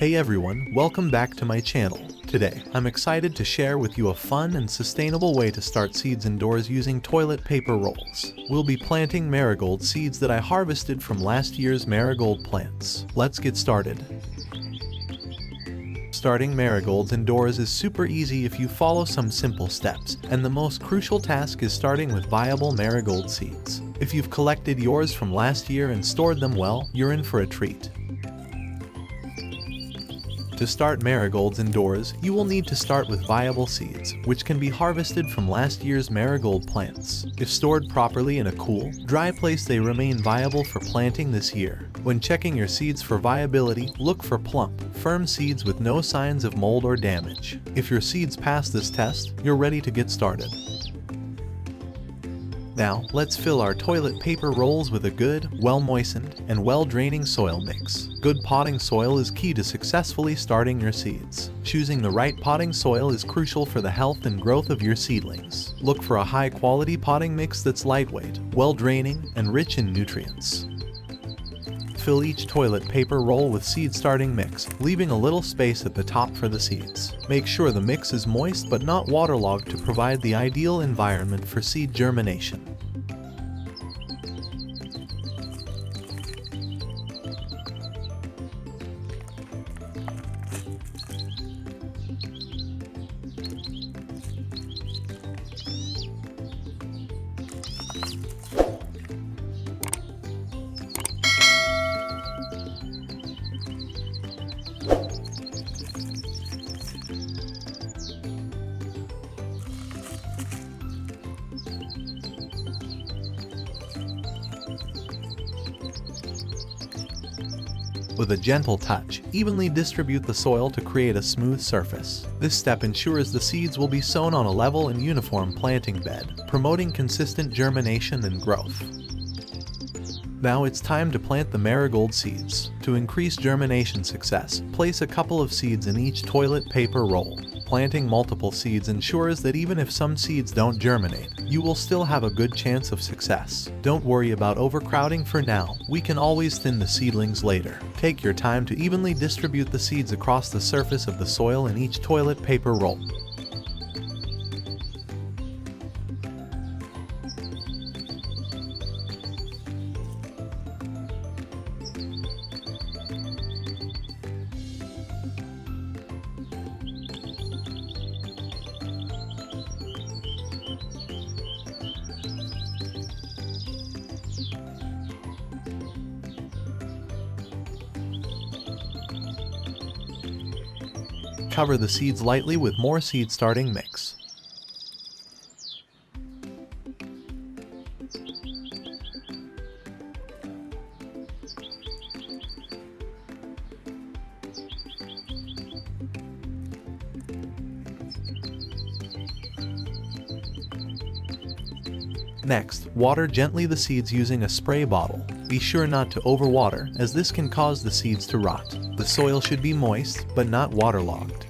Hey everyone, welcome back to my channel. Today, I'm excited to share with you a fun and sustainable way to start seeds indoors using toilet paper rolls. We'll be planting marigold seeds that I harvested from last year's marigold plants. Let's get started. Starting marigolds indoors is super easy if you follow some simple steps, and the most crucial task is starting with viable marigold seeds. If you've collected yours from last year and stored them well, you're in for a treat. To start marigolds indoors, you will need to start with viable seeds, which can be harvested from last year's marigold plants. If stored properly in a cool, dry place, they remain viable for planting this year. When checking your seeds for viability, look for plump, firm seeds with no signs of mold or damage. If your seeds pass this test, you're ready to get started. Now, let's fill our toilet paper rolls with a good, well-moistened, and well-draining soil mix. Good potting soil is key to successfully starting your seeds. Choosing the right potting soil is crucial for the health and growth of your seedlings. Look for a high-quality potting mix that's lightweight, well-draining, and rich in nutrients. Fill each toilet paper roll with seed starting mix, leaving a little space at the top for the seeds. Make sure the mix is moist but not waterlogged to provide the ideal environment for seed germination. With a gentle touch, evenly distribute the soil to create a smooth surface. This step ensures the seeds will be sown on a level and uniform planting bed, promoting consistent germination and growth. Now it's time to plant the marigold seeds. To increase germination success, place a couple of seeds in each toilet paper roll. Planting multiple seeds ensures that even if some seeds don't germinate, you will still have a good chance of success. Don't worry about overcrowding for now. We can always thin the seedlings later. Take your time to evenly distribute the seeds across the surface of the soil in each toilet paper roll. Cover the seeds lightly with more seed starting mix. Next, water gently the seeds using a spray bottle. Be sure not to overwater, as this can cause the seeds to rot. The soil should be moist, but not waterlogged.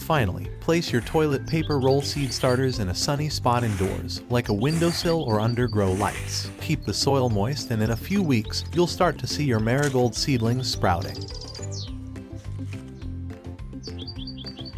Finally, place your toilet paper roll seed starters in a sunny spot indoors, like a windowsill or under grow lights. Keep the soil moist, and in a few weeks, you'll start to see your marigold seedlings sprouting.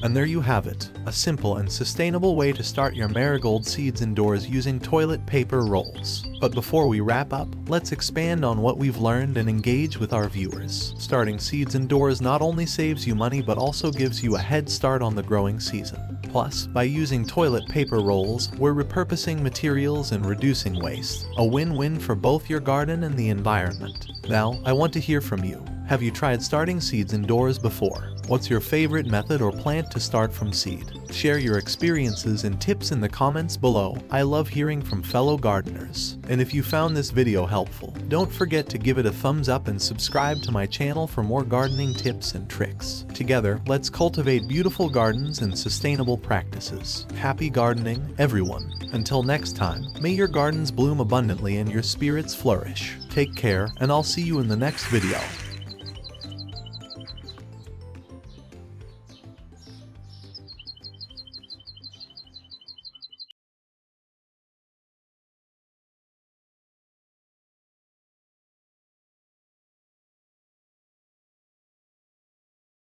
And there you have it, a simple and sustainable way to start your marigold seeds indoors using toilet paper rolls. But before we wrap up, let's expand on what we've learned and engage with our viewers. Starting seeds indoors not only saves you money but also gives you a head start on the growing season. Plus, by using toilet paper rolls, we're repurposing materials and reducing waste. A win-win for both your garden and the environment. Now, I want to hear from you. Have you tried starting seeds indoors before? What's your favorite method or plant to start from seed? Share your experiences and tips in the comments below. I love hearing from fellow gardeners. And if you found this video helpful, don't forget to give it a thumbs up and subscribe to my channel for more gardening tips and tricks. Together, let's cultivate beautiful gardens and sustainable practices. Happy gardening, everyone. Until next time, may your gardens bloom abundantly and your spirits flourish. Take care, and I'll see you in the next video.